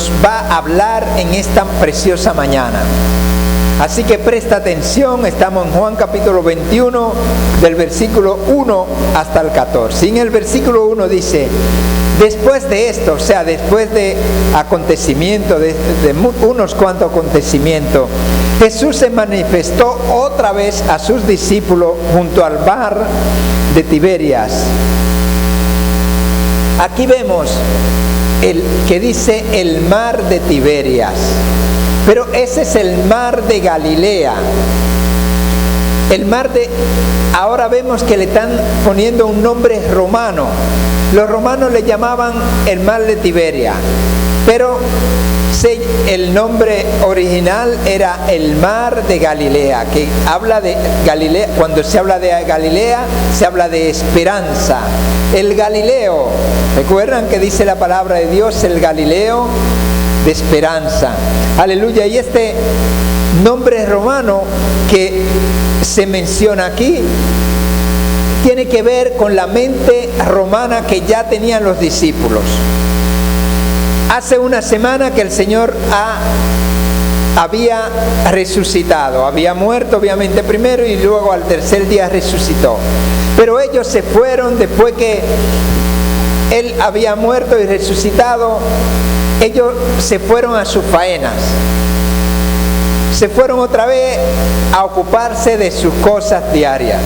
nos va a hablar en esta preciosa mañana. Así que presta atención, estamos en Juan capítulo 21, del versículo 1 hasta el 14. Y en el versículo 1 dice: después de esto, o sea, después de acontecimiento, de unos cuantos acontecimientos, Jesús se manifestó otra vez a sus discípulos junto al mar de Tiberias. Aquí vemos el que dice el mar de Tiberias, pero ese es el mar de Galilea. Ahora vemos que le están poniendo un nombre romano. Los romanos le llamaban el mar de Tiberia, pero el nombre original era el mar de Galilea, que habla de Galilea. Cuando se habla de Galilea, se habla de esperanza. El Galileo, ¿recuerdan que dice la palabra de Dios? El Galileo de esperanza. Aleluya. Y este nombre romano que se menciona aquí tiene que ver con la mente romana que ya tenían los discípulos. Hace una semana que el Señor había resucitado, había muerto obviamente primero y luego al tercer día resucitó. Pero ellos se fueron después que Él había muerto y resucitado. Ellos se fueron a sus faenas, se fueron otra vez a ocuparse de sus cosas diarias.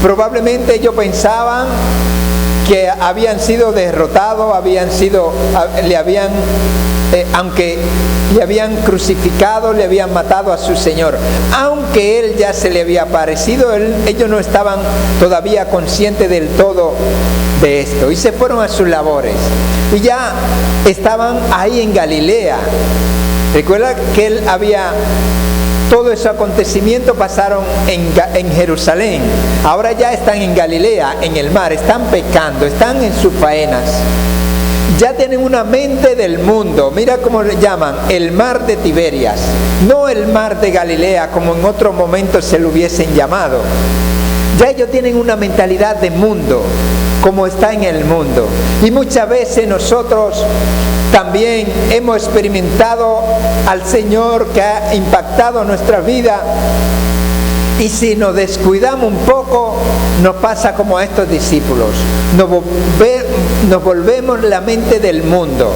Probablemente ellos pensaban que habían sido derrotados, aunque le habían crucificado, le habían matado a su Señor. Aunque Él ya se le había aparecido, ellos no estaban todavía conscientes del todo de esto. Y se fueron a sus labores. Y ya estaban ahí en Galilea. Recuerda que todo ese acontecimiento pasaron en Jerusalén. Ahora ya están en Galilea, en el mar, están pecando, están en sus faenas. Ya tienen una mente del mundo. Mira cómo le llaman, el mar de Tiberias. No el mar de Galilea, como en otro momento se lo hubiesen llamado. Ya ellos tienen una mentalidad de mundo, como está en el mundo. Y muchas veces nosotros también hemos experimentado al Señor que ha impactado nuestra vida, y si nos descuidamos un poco nos pasa como a estos discípulos, nos volvemos la mente del mundo.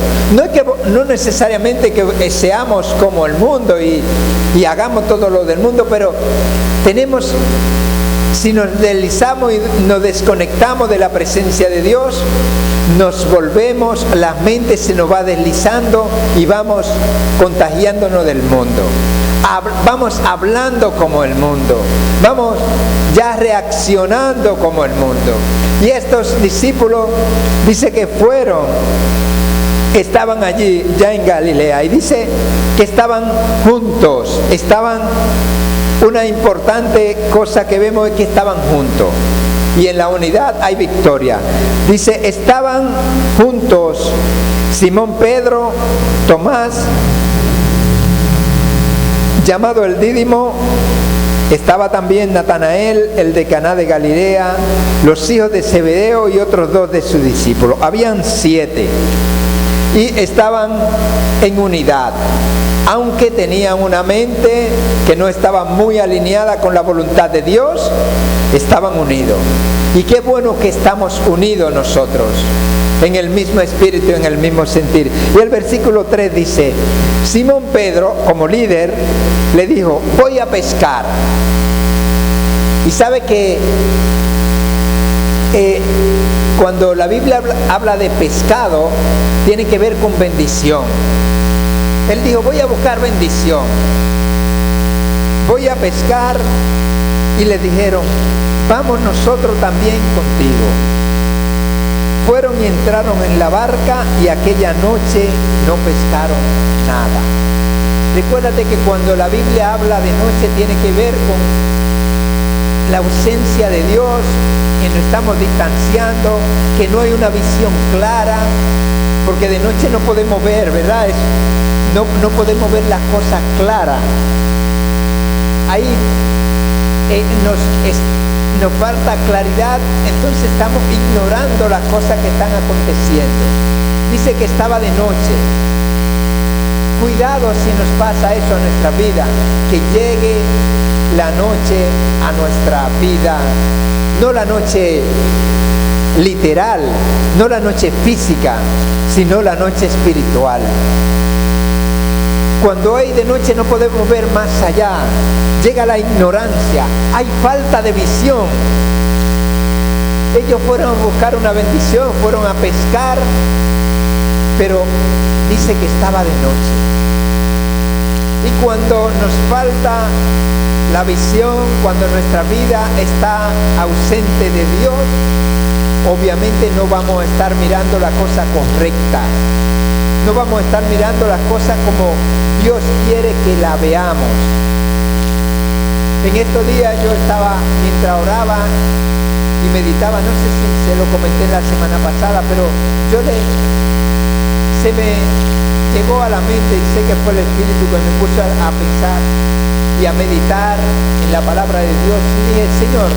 No necesariamente que seamos como el mundo y hagamos todo lo del mundo, pero si nos deslizamos y nos desconectamos de la presencia de Dios, nos volvemos, la mente se nos va deslizando y vamos contagiándonos del mundo. Vamos hablando como el mundo, vamos ya reaccionando como el mundo. Y estos discípulos dice que estaban allí ya en Galilea, y dice que estaban juntos. Una importante cosa que vemos es que estaban juntos, y en la unidad hay victoria. Dice, estaban juntos Simón Pedro, Tomás, llamado el Dídimo, estaba también Natanael, el de Caná de Galilea, los hijos de Zebedeo y otros 2 de sus discípulos. Habían 7 y estaban en unidad, aunque tenían una mente que no estaba muy alineada con la voluntad de Dios. Estaban unidos. Y qué bueno que estamos unidos nosotros, en el mismo espíritu, en el mismo sentir. Y el versículo 3 dice, Simón Pedro, como líder, le dijo, voy a pescar. Y sabe que cuando la Biblia habla de pescado, tiene que ver con bendición. Él dijo, voy a buscar bendición, voy a pescar. Y le dijeron, vamos nosotros también contigo. Fueron y entraron en la barca, y aquella noche no pescaron nada. Recuérdate que cuando la Biblia habla de noche tiene que ver con la ausencia de Dios, que nos estamos distanciando, que no hay una visión clara, porque de noche no podemos ver, ¿verdad? No podemos ver las cosas claras. Ahí nos falta claridad, entonces estamos ignorando las cosas que están aconteciendo. Dice que estaba de noche. cuidado si nos pasa eso en nuestra vida, que llegue la noche a nuestra vida, no la noche literal, no la noche física, sino la noche espiritual. Cuando hay de noche no podemos ver más allá, llega la ignorancia, hay falta de visión. Ellos fueron a buscar una bendición, fueron a pescar, pero dice que estaba de noche. Y cuando nos falta la visión, cuando nuestra vida está ausente de Dios, obviamente no vamos a estar mirando la cosa correcta. No vamos a estar mirando las cosas como Dios quiere que la veamos. En estos días yo estaba, mientras oraba y meditaba, no sé si se lo comenté la semana pasada, pero se me llegó a la mente, y sé que fue el Espíritu que me puso a pensar y a meditar en la palabra de Dios, y dije, Señor,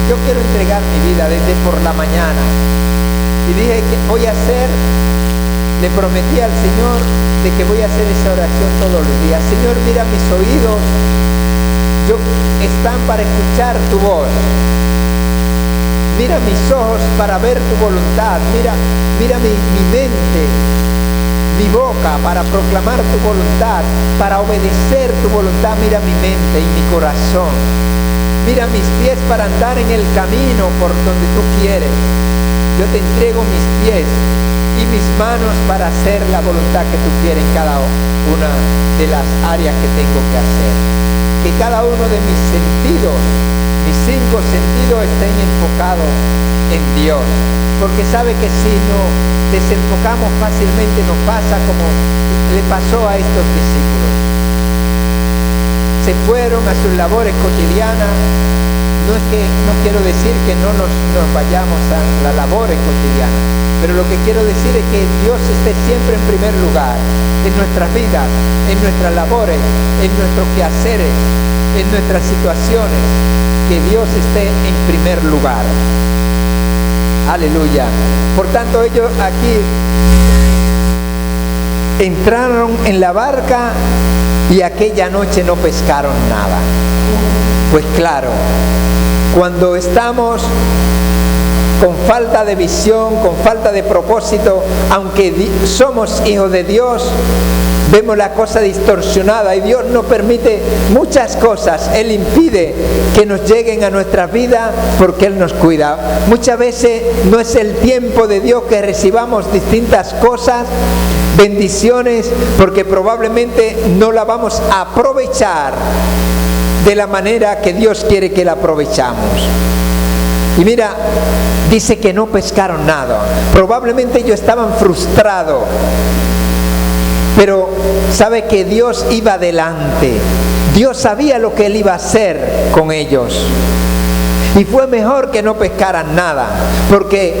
yo quiero entregar mi vida desde por la mañana, y dije que voy a hacer, le prometí al Señor de que voy a hacer esa oración todos los días. Señor, mira mis oídos, están para escuchar tu voz. Mira mis ojos para ver tu voluntad. Mira mi mente, mi boca para proclamar tu voluntad, para obedecer tu voluntad. Mira mi mente y mi corazón. Mira mis pies para andar en el camino por donde tú quieres. Yo te entrego mis pies y mis manos para hacer la voluntad que tú quieres en cada una de las áreas que tengo que hacer. Que cada uno de mis sentidos, mis 5 sentidos, estén enfocados en Dios. Porque sabe que si nos desenfocamos fácilmente nos pasa como le pasó a estos discípulos. Se fueron a sus labores cotidianas. No quiero decir que no nos vayamos a las labores cotidianas, pero lo que quiero decir es que Dios esté siempre en primer lugar, en nuestras vidas, en nuestras labores, en nuestros quehaceres, en nuestras situaciones, que Dios esté en primer lugar. Aleluya. Por tanto, ellos aquí entraron en la barca y aquella noche no pescaron nada. Pues claro, cuando estamos con falta de visión, con falta de propósito, aunque somos hijos de Dios, vemos la cosa distorsionada y Dios nos permite muchas cosas. Él impide que nos lleguen a nuestra vida porque Él nos cuida. Muchas veces no es el tiempo de Dios que recibamos distintas cosas, bendiciones, porque probablemente no la vamos a aprovechar de la manera que Dios quiere que la aprovechamos. Y mira, dice que no pescaron nada. Probablemente ellos estaban frustrados, pero sabe que Dios iba adelante. Dios sabía lo que Él iba a hacer con ellos. Y fue mejor que no pescaran nada, porque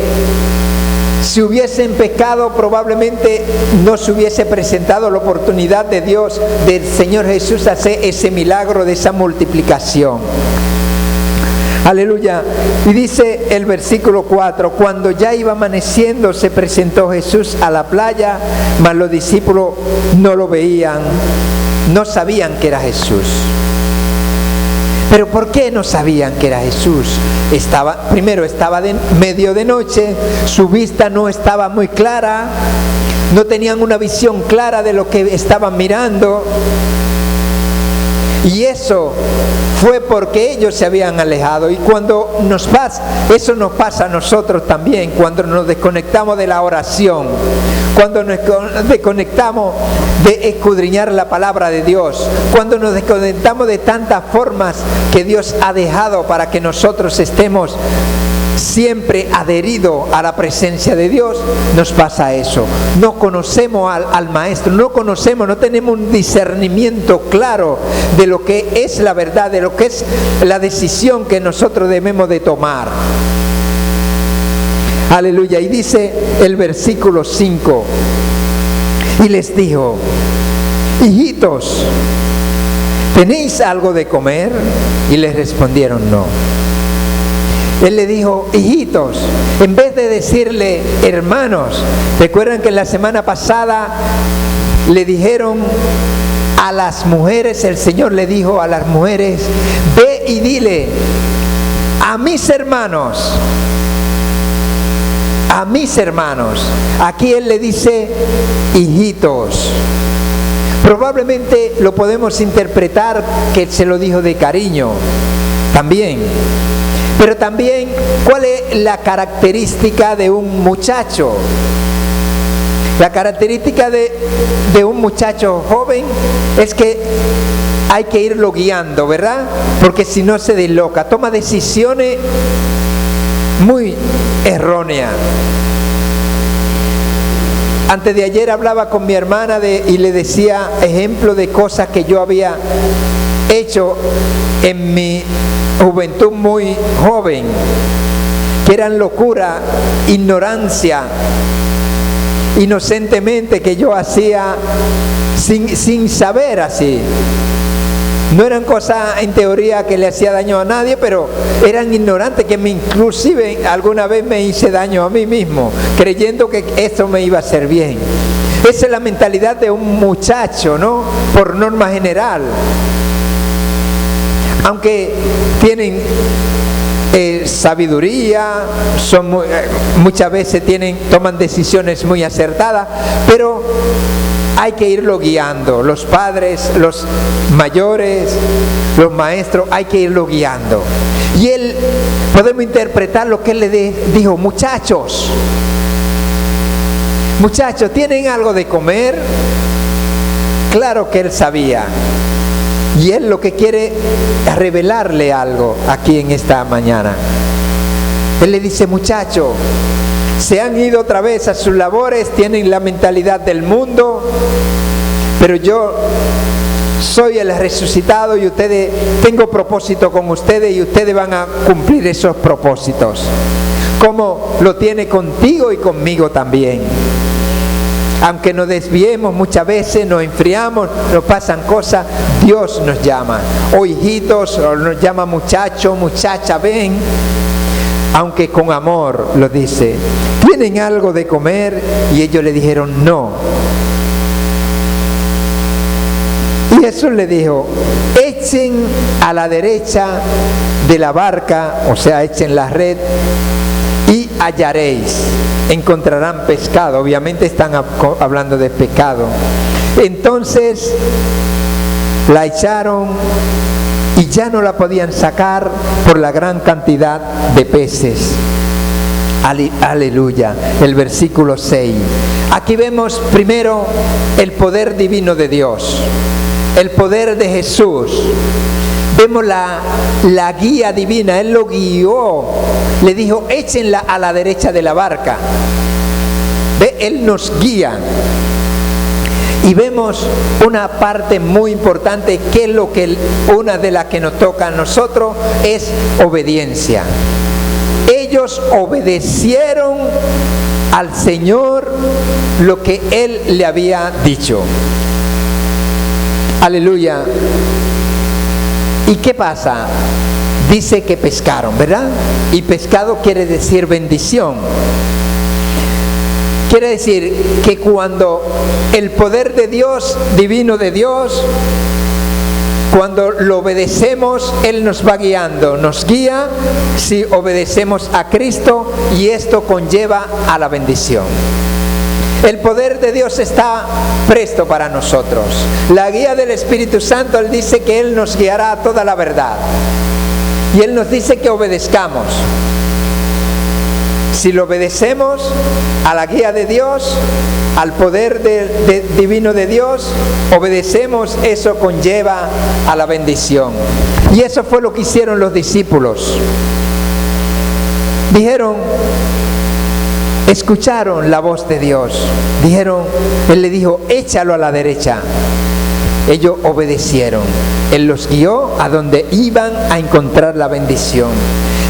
si hubiesen pecado, probablemente no se hubiese presentado la oportunidad de Dios, del Señor Jesús, hacer ese milagro de esa multiplicación. Aleluya. Y dice el versículo 4, cuando ya iba amaneciendo, se presentó Jesús a la playa, mas los discípulos no lo veían, no sabían que era Jesús. Pero ¿por qué no sabían que era Jesús? Primero estaba de medio de noche, su vista no estaba muy clara, no tenían una visión clara de lo que estaban mirando. Y eso fue porque ellos se habían alejado. Y cuando nos pasa, eso nos pasa a nosotros también, cuando nos desconectamos de la oración, cuando nos desconectamos de escudriñar la palabra de Dios, cuando nos desconectamos de tantas formas que Dios ha dejado para que nosotros estemos siempre adherido a la presencia de Dios, nos pasa eso. No conocemos al Maestro, no tenemos un discernimiento claro de lo que es la verdad, de lo que es la decisión que nosotros debemos de tomar. Aleluya. Y dice el versículo 5, y les dijo: hijitos, ¿tenéis algo de comer? Y les respondieron: no. Él le dijo: hijitos, en vez de decirle hermanos. Recuerdan que la semana pasada le dijeron a las mujeres, el Señor le dijo a las mujeres: ve y dile a mis hermanos, aquí Él le dice hijitos. Probablemente lo podemos interpretar que se lo dijo de cariño también. Pero también, ¿cuál es la característica de un muchacho? La característica de un muchacho joven es que hay que irlo guiando, ¿verdad? Porque si no se desloca, toma decisiones muy erróneas. Antes de ayer hablaba con mi hermana y le decía ejemplo de cosas que yo había hecho en mi juventud muy joven, que eran locura, ignorancia, inocentemente, que yo hacía sin saber así. No eran cosas en teoría que le hacía daño a nadie, pero eran ignorantes, que inclusive alguna vez me hice daño a mí mismo, creyendo que esto me iba a hacer bien. Esa es la mentalidad de un muchacho, ¿no? Por norma general. Aunque tienen sabiduría, muchas veces toman decisiones muy acertadas, pero hay que irlo guiando. Los padres, los mayores, los maestros, hay que irlo guiando. Y él, podemos interpretar lo que él le dijo: muchachos, ¿tienen algo de comer? Claro que él sabía. Y él lo que quiere es revelarle algo aquí en esta mañana. Él le dice: muchachos, se han ido otra vez a sus labores, tienen la mentalidad del mundo, pero yo soy el resucitado y tengo propósito con ustedes y ustedes van a cumplir esos propósitos, como lo tiene contigo y conmigo también. Aunque nos desviemos muchas veces, nos enfriamos, nos pasan cosas, Dios nos llama, o hijitos, o nos llama muchacho, muchacha, ven. Aunque con amor lo dice: ¿tienen algo de comer? Y ellos le dijeron: no. Y Jesús le dijo: echen a la derecha de la barca, o sea, echen la red, y hallaréis, encontrarán pescado. Obviamente están hablando de pescado. Entonces la echaron y ya no la podían sacar por la gran cantidad de peces. Aleluya. El versículo 6. Aquí vemos primero el poder divino de Dios, el poder de Jesús. Vemos la guía divina. Él lo guió, le dijo: échenla a la derecha de la barca. ¿Ve? Él nos guía. Y vemos una parte muy importante, que es una de las que nos toca a nosotros, es obediencia. Ellos obedecieron al Señor lo que Él le había dicho. Aleluya. ¿Y qué pasa? Dice que pescaron, ¿verdad? Y pescado quiere decir bendición. Quiere decir que cuando el poder de Dios, divino de Dios, cuando lo obedecemos, Él nos va guiando, nos guía si obedecemos a Cristo, y esto conlleva a la bendición. El poder de Dios está presto para nosotros. La guía del Espíritu Santo, Él dice que Él nos guiará a toda la verdad. Y Él nos dice que obedezcamos. Si lo obedecemos a la guía de Dios, al poder divino de Dios, obedecemos, eso conlleva a la bendición. Y eso fue lo que hicieron los discípulos. Escucharon la voz de Dios. Él le dijo: échalo a la derecha. Ellos obedecieron. Él los guió a donde iban a encontrar la bendición.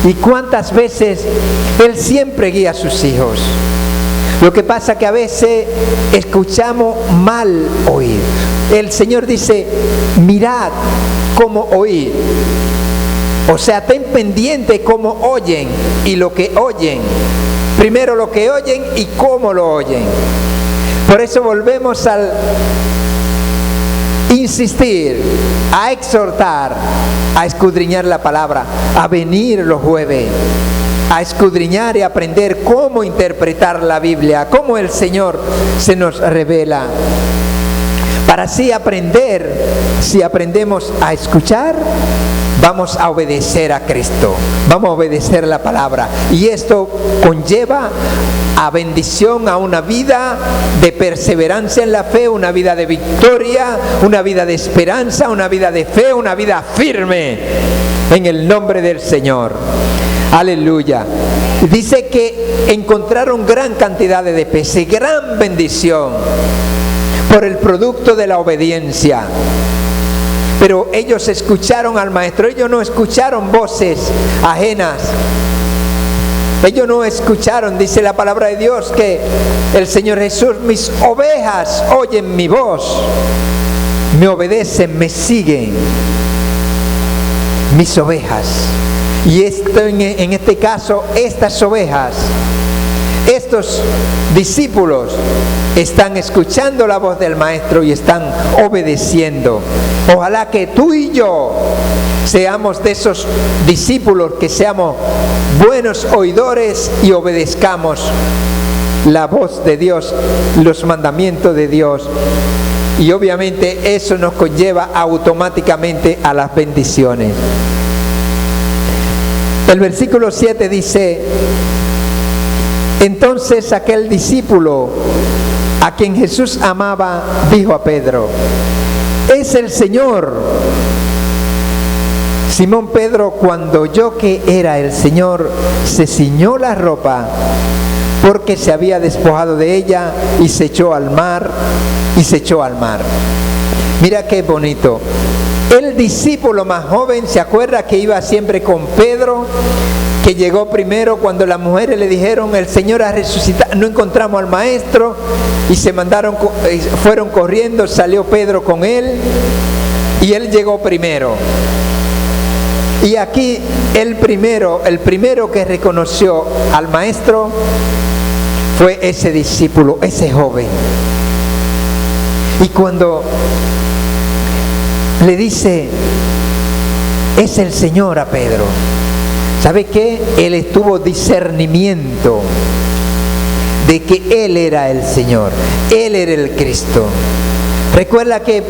¿Y cuántas veces Él siempre guía a sus hijos? Lo que pasa que a veces escuchamos mal oír. El Señor dice: mirad cómo oír. O sea, ten pendiente cómo oyen y lo que oyen. Primero lo que oyen y cómo lo oyen. Por eso volvemos al insistir, a exhortar, a escudriñar la palabra, a venir los jueves, a escudriñar y aprender cómo interpretar la Biblia, cómo el Señor se nos revela. Para así aprender, si aprendemos a escuchar, vamos a obedecer a Cristo, vamos a obedecer la palabra. Y esto conlleva a bendición, a una vida de perseverancia en la fe, una vida de victoria, una vida de esperanza, una vida de fe, una vida firme en el nombre del Señor. Aleluya. Dice que encontraron gran cantidad de peces, gran bendición por el producto de la obediencia. Pero ellos escucharon al Maestro, ellos no escucharon voces ajenas. Ellos no escucharon, dice la palabra de Dios, que el Señor Jesús, mis ovejas oyen mi voz, me obedecen, me siguen, mis ovejas. Y esto, en este caso, estas ovejas, estos discípulos están escuchando la voz del Maestro y están obedeciendo. Ojalá que tú y yo seamos de esos discípulos, que seamos buenos oidores y obedezcamos la voz de Dios, los mandamientos de Dios. Y obviamente eso nos conlleva automáticamente a las bendiciones. El versículo 7 dice: entonces aquel discípulo a quien Jesús amaba dijo a Pedro: es el Señor. Simón Pedro, cuando oyó que era el Señor, se ciñó la ropa, porque se había despojado de ella, y se echó al mar. Mira qué bonito. El discípulo más joven, ¿se acuerda que iba siempre con Pedro? Que llegó primero cuando las mujeres le dijeron: el Señor ha resucitado, no encontramos al Maestro, y fueron corriendo, salió Pedro con él, y él llegó primero. Y aquí el primero que reconoció al Maestro fue ese discípulo, ese joven. Y cuando le dice: es el Señor, a Pedro, ¿sabe qué? Él tuvo discernimiento de que Él era el Señor, Él era el Cristo. Recuerda que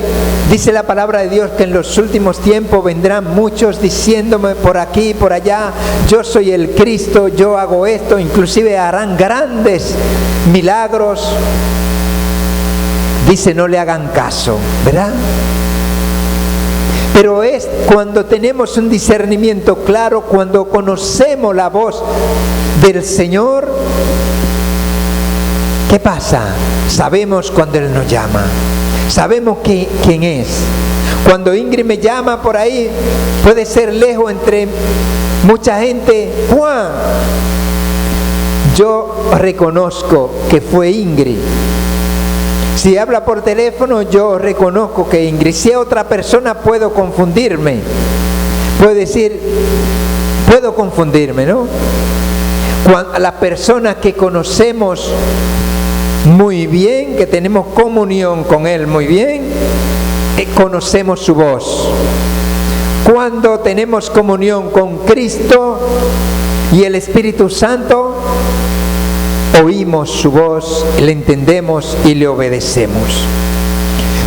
dice la palabra de Dios que en los últimos tiempos vendrán muchos diciéndome por aquí y por allá: yo soy el Cristo, yo hago esto, inclusive harán grandes milagros. Dice: no le hagan caso, ¿verdad? Pero es cuando tenemos un discernimiento claro, cuando conocemos la voz del Señor. ¿Qué pasa? Sabemos cuando Él nos llama, sabemos quién es. Cuando Ingrid me llama por ahí, puede ser lejos entre mucha gente: Juan, yo reconozco que fue Ingrid. Si habla por teléfono, yo reconozco que Ingrid. Si es otra persona, puedo confundirme. Puedo confundirme, ¿no? Cuando a las personas que conocemos muy bien, que tenemos comunión con Él muy bien, conocemos su voz. Cuando tenemos comunión con Cristo y el Espíritu Santo, oímos su voz, le entendemos y le obedecemos.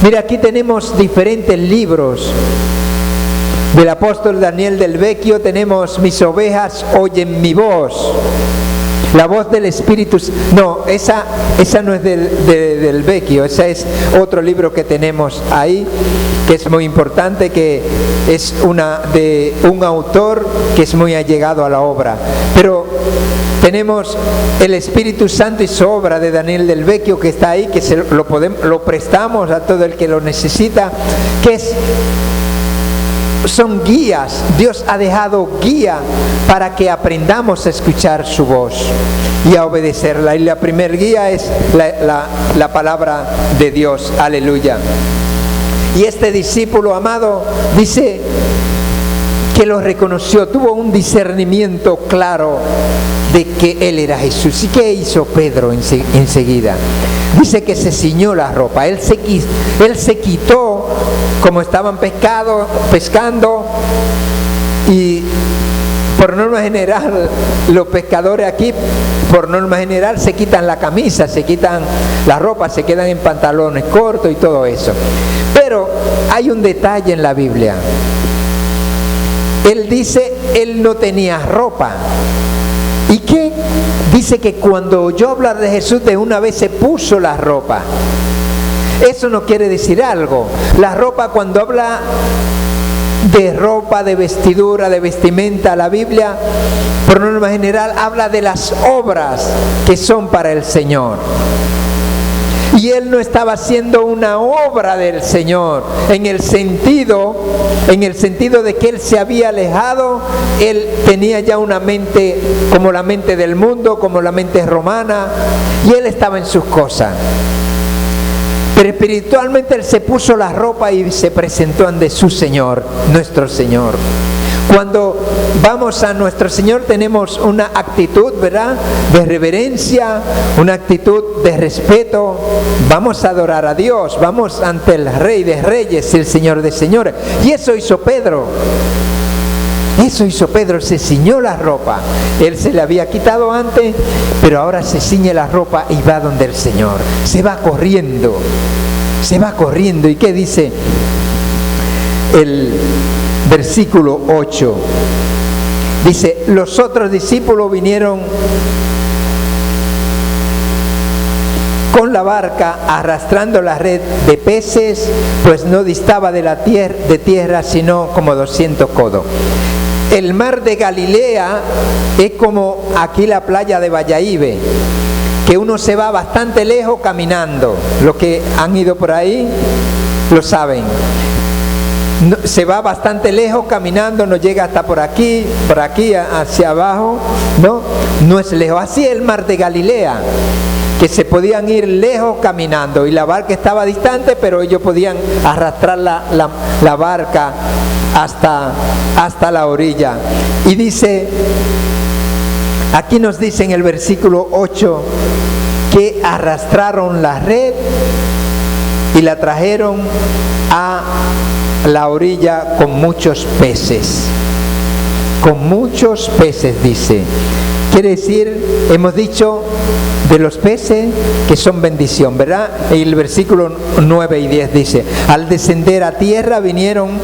Mira, aquí tenemos diferentes libros del apóstol Daniel del Vecchio. Tenemos: mis ovejas oyen mi voz. La voz del Espíritu. No, esa no es del Vecchio, esa es otro libro que tenemos ahí, que es muy importante, que es de un autor que es muy allegado a la obra. Pero tenemos el Espíritu Santo y su obra de Daniel del Vecchio, que está ahí, que lo prestamos a todo el que lo necesita, que son guías. Dios ha dejado guía para que aprendamos a escuchar su voz y a obedecerla. Y la primer guía es la palabra de Dios. Aleluya. Y este discípulo amado dice: que lo reconoció, tuvo un discernimiento claro de que él era Jesús. ¿Y qué hizo Pedro enseguida? Dice que se ciñó la ropa. Él se quitó, como estaban pescando, y por norma general, los pescadores aquí, por norma general, se quitan la camisa, se quitan la ropa, se quedan en pantalones cortos y todo eso. Pero hay un detalle en la Biblia. Él dice, él no tenía ropa. ¿Y qué? Dice que cuando oyó hablar de Jesús, de una vez se puso la ropa. Eso no quiere decir algo. La ropa, cuando habla de ropa, de vestidura, de vestimenta, la Biblia, por norma general, habla de las obras que son para el Señor. Y él no estaba haciendo una obra del Señor en el sentido de que él se había alejado. Él tenía ya una mente como la mente del mundo, como la mente romana, y él estaba en sus cosas. Pero espiritualmente él se puso la ropa y se presentó ante su Señor, nuestro Señor. Cuando vamos a nuestro Señor tenemos una actitud, ¿verdad?, de reverencia, una actitud de respeto. Vamos a adorar a Dios, vamos ante el Rey de Reyes, el Señor de Señores. Y eso hizo Pedro. Eso hizo Pedro, se ciñó la ropa. Él se la había quitado antes, pero ahora se ciñe la ropa y va donde el Señor. Se va corriendo. ¿Y qué dice el versículo 8? Dice, los otros discípulos vinieron con la barca arrastrando la red de peces, pues no distaba de tierra sino como 200 codos. El mar de Galilea es como aquí la playa de Valladolid, que uno se va bastante lejos caminando. Los que han ido por ahí lo saben. Se va bastante lejos caminando, no llega hasta por aquí hacia abajo, no es lejos. Así es el mar de Galilea, que se podían ir lejos caminando y la barca estaba distante, pero ellos podían arrastrar la barca hasta la orilla. Y dice, aquí nos dice en el versículo 8 que arrastraron la red y la trajeron a la orilla con muchos peces. Con muchos peces, dice. Quiere decir, hemos dicho de los peces que son bendición, ¿verdad? Y el versículo 9 y 10 dice, al descender a tierra vieron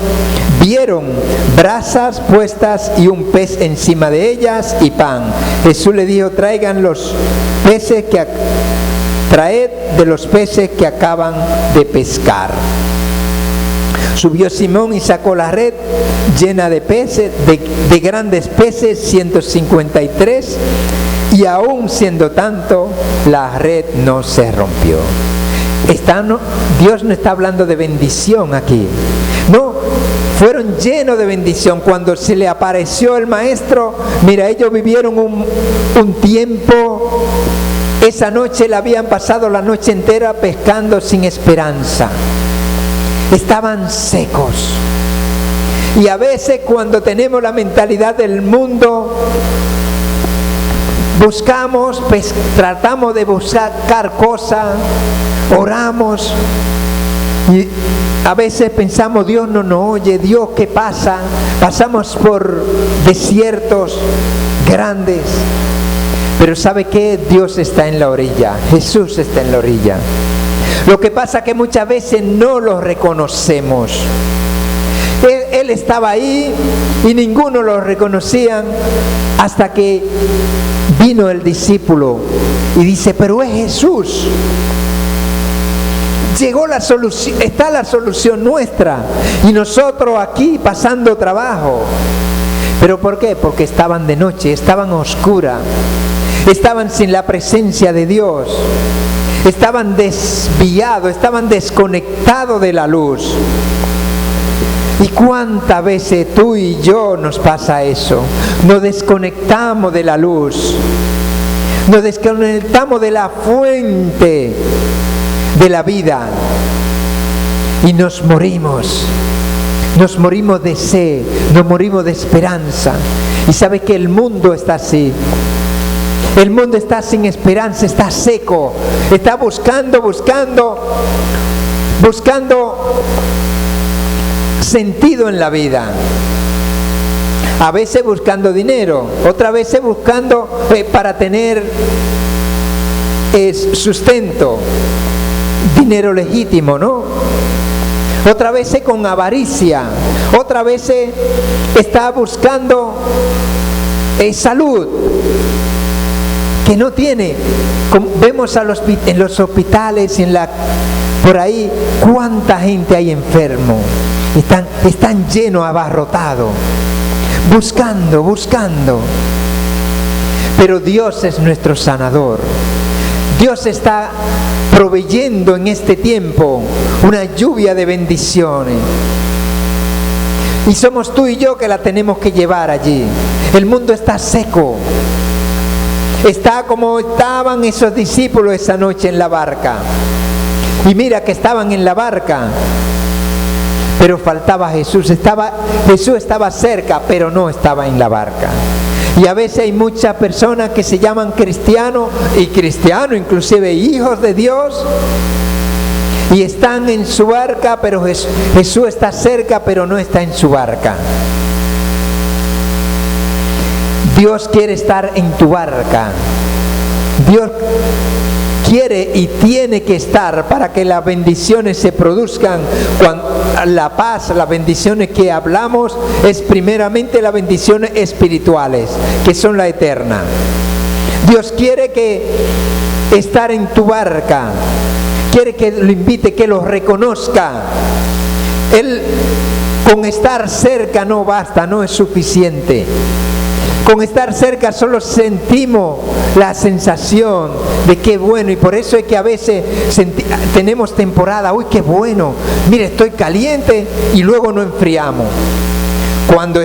brasas puestas y un pez encima de ellas y pan. Jesús le dijo, traed de los peces que acaban de pescar. Subió Simón y sacó la red llena de peces, de grandes peces, 153, y aún siendo tanto, la red no se rompió. Dios no está hablando de bendición aquí. No, fueron llenos de bendición. Cuando se le apareció el maestro, mira, ellos vivieron un tiempo. Esa noche le habían pasado la noche entera pescando sin esperanza. Estaban secos. Y a veces cuando tenemos la mentalidad del mundo, tratamos de buscar cosas, oramos y a veces pensamos, Dios no nos oye, Dios, ¿qué pasa? Pasamos por desiertos grandes, pero ¿sabe qué? Dios está en la orilla, Jesús está en la orilla. Lo que pasa es que muchas veces no lo reconocemos. Él estaba ahí y ninguno lo reconocían hasta que vino el discípulo y dice, pero es Jesús. Llegó la solución, está la solución nuestra y nosotros aquí pasando trabajo. ¿Pero por qué? Porque estaban de noche, estaban oscuras, estaban sin la presencia de Dios. Estaban desviados, estaban desconectados de la luz. ¿Y cuántas veces tú y yo nos pasa eso? Nos desconectamos de la luz, nos desconectamos de la fuente de la vida y nos morimos nos morimos de sed, nos morimos de esperanza. Y sabe que el mundo está así. El mundo está sin esperanza, está seco, está buscando sentido en la vida. A veces buscando dinero, otras veces buscando para tener sustento, dinero legítimo, ¿no? Otra vez con avaricia, otra vez está buscando salud que no tiene. Como vemos en los hospitales, por ahí, cuánta gente hay enfermo, están llenos, abarrotados, buscando. Pero Dios es nuestro sanador. Dios está proveyendo en este tiempo una lluvia de bendiciones. Y somos tú y yo que la tenemos que llevar allí. El mundo está seco. Está como estaban esos discípulos esa noche en la barca. Y mira que estaban en la barca, pero faltaba Jesús. Jesús estaba cerca, pero no estaba en la barca. Y a veces hay muchas personas que se llaman cristianos, inclusive hijos de Dios, y están en su barca, pero Jesús está cerca, pero no está en su barca. Dios quiere estar en tu barca. Dios quiere y tiene que estar para que las bendiciones se produzcan. La paz, las bendiciones que hablamos es primeramente las bendiciones espirituales, que son la eterna. Dios quiere estar en tu barca, quiere que lo invite, que lo reconozca. Él, con estar cerca no basta, no es suficiente. Con estar cerca solo sentimos la sensación de qué bueno, y por eso es que a veces tenemos temporada, uy, qué bueno, mire, estoy caliente, y luego no enfriamos. Cuando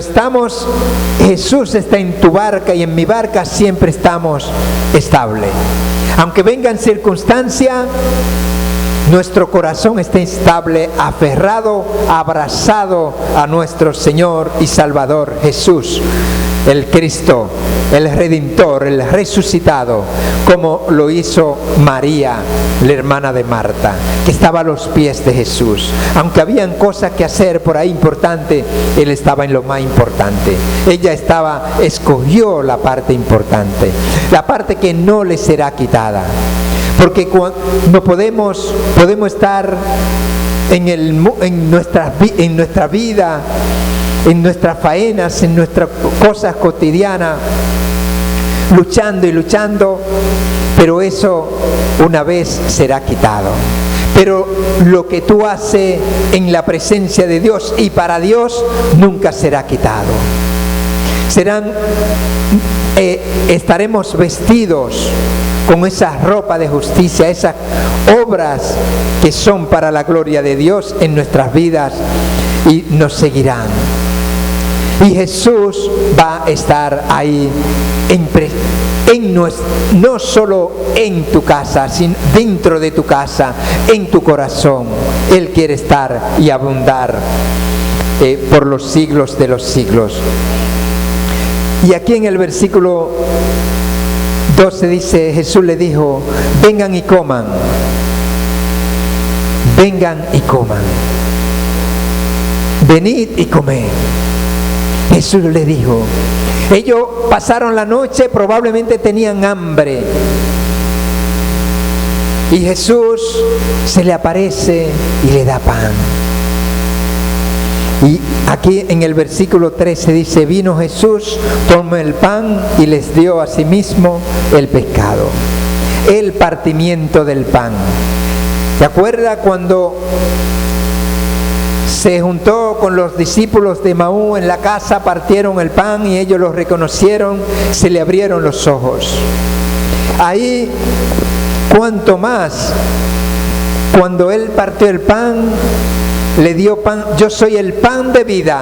Jesús está en tu barca y en mi barca, siempre estamos estables. Aunque vengan circunstancias, nuestro corazón está estable, aferrado, abrazado a nuestro Señor y Salvador Jesús, el Cristo, el Redentor, el resucitado, como lo hizo María, la hermana de Marta, que estaba a los pies de Jesús. Aunque habían cosas que hacer por ahí importantes, Él estaba en lo más importante. Ella escogió la parte importante, la parte que no le será quitada. Porque no podemos estar en nuestra vida, en nuestras faenas, en nuestras cosas cotidianas, luchando, pero eso una vez será quitado. Pero lo que tú haces en la presencia de Dios y para Dios nunca será quitado. Estaremos vestidos con esa ropa de justicia, esas obras que son para la gloria de Dios en nuestras vidas, y nos seguirán. Y Jesús va a estar ahí no solo en tu casa, sino dentro de tu casa, en tu corazón. Él quiere estar y abundar por los siglos de los siglos. Y aquí en el versículo 12 dice, Jesús le dijo, vengan y coman. Venid y comed. Jesús le dijo. Ellos pasaron la noche, probablemente tenían hambre. Y Jesús se le aparece y le da pan. Y aquí en el versículo 13 dice, vino Jesús, tomó el pan y les dio a sí mismo el pescado. El partimiento del pan. ¿Se acuerda cuando se juntó con los discípulos de Emaús en la casa, partieron el pan y ellos lo reconocieron, se le abrieron los ojos? Ahí, cuanto más, cuando Él partió el pan, le dio pan. Yo soy el pan de vida.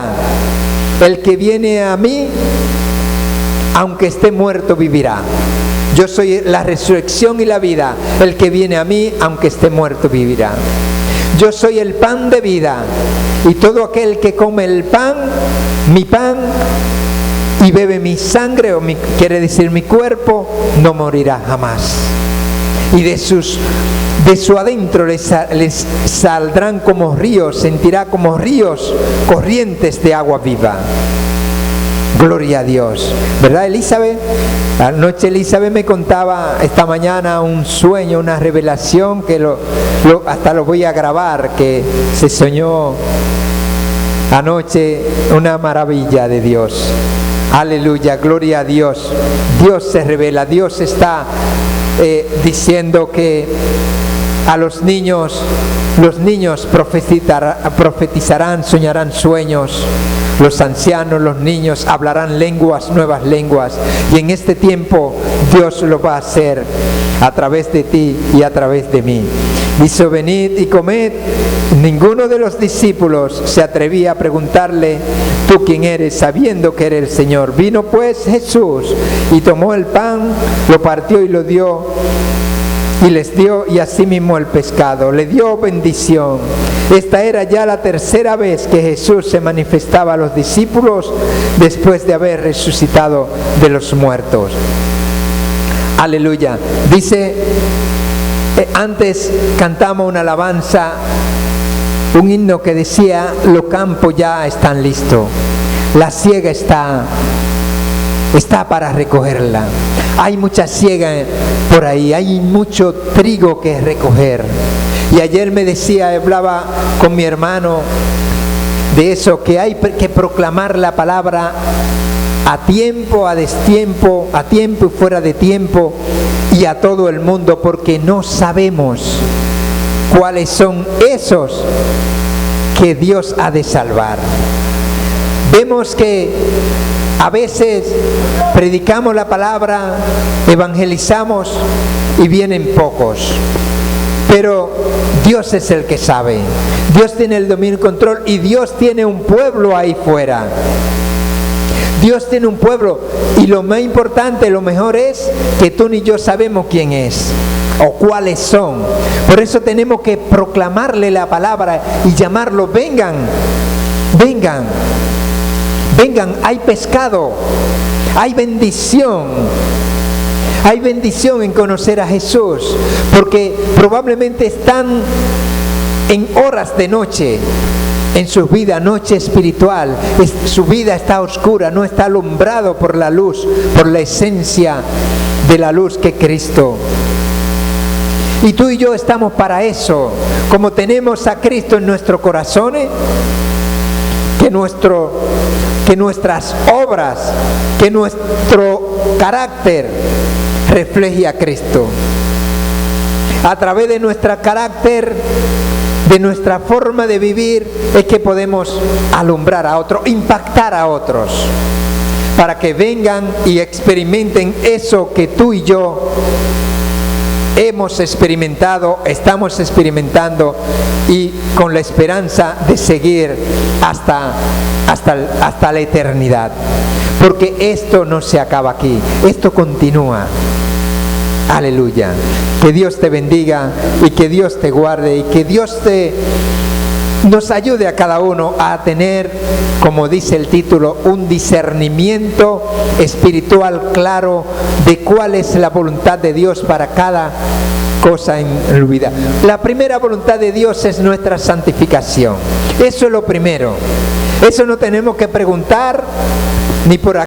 El que viene a mí, aunque esté muerto, vivirá. Yo soy la resurrección y la vida. El que viene a mí, aunque esté muerto, vivirá. Yo soy el pan de vida, y todo aquel que come el pan, mi pan, y bebe mi sangre, quiere decir mi cuerpo, no morirá jamás. Y de su adentro les saldrán como ríos, sentirá como ríos corrientes de agua viva. Gloria a Dios. ¿Verdad, Elizabeth? Anoche Elizabeth me contaba esta mañana un sueño, una revelación que hasta lo voy a grabar, que se soñó anoche, una maravilla de Dios. Aleluya, gloria a Dios. Dios se revela, Dios está diciendo que a los niños profetizarán, soñarán sueños. Los ancianos, los niños hablarán lenguas, nuevas lenguas. Y en este tiempo Dios lo va a hacer a través de ti y a través de mí. Dice: venid y comed. Ninguno de los discípulos se atrevía a preguntarle: ¿tú quién eres?, sabiendo que era el Señor. Vino pues Jesús y tomó el pan, lo partió y lo dio, y les dio, y asimismo el pescado. Le dio bendición. Esta era ya la tercera vez que Jesús se manifestaba a los discípulos después de haber resucitado de los muertos. Aleluya. Dice, antes cantamos una alabanza, un himno que decía: los campos ya están listos, la siega está para recogerla. Hay mucha siega por ahí, hay mucho trigo que recoger. Y ayer me decía, hablaba con mi hermano de eso, que hay que proclamar la palabra a tiempo, a destiempo, a tiempo y fuera de tiempo, y a todo el mundo, porque no sabemos cuáles son esos que Dios ha de salvar. Vemos que a veces predicamos la palabra, evangelizamos y vienen pocos. Pero Dios es el que sabe. Dios tiene el dominio y control, y Dios tiene un pueblo ahí fuera. Dios tiene un pueblo, y lo más importante, lo mejor es que tú ni yo sabemos quién es o cuáles son. Por eso tenemos que proclamarle la palabra y llamarlo: vengan, vengan, vengan, hay pescado, hay bendición. Hay bendición en conocer a Jesús, porque probablemente están en horas de noche en su vida, noche espiritual. Su vida está oscura, no está alumbrado por la luz, por la esencia de la luz que es Cristo. Y tú y yo estamos para eso. Como tenemos a Cristo en nuestros corazones, que nuestras obras, que nuestro carácter refleje a Cristo. A través de nuestro carácter, de nuestra forma de vivir, es que podemos alumbrar a otros, impactar a otros, para que vengan y experimenten eso que tú y yo hemos experimentado, estamos experimentando, y con la esperanza de seguir hasta la eternidad. Porque esto no se acaba aquí, esto continúa. Aleluya. Que Dios te bendiga y que Dios te guarde, y que Dios nos ayude a cada uno a tener, como dice el título, un discernimiento espiritual claro de cuál es la voluntad de Dios para cada cosa en la vida. La primera voluntad de Dios es nuestra santificación. Eso es lo primero. Eso no tenemos que preguntar ni por aquí.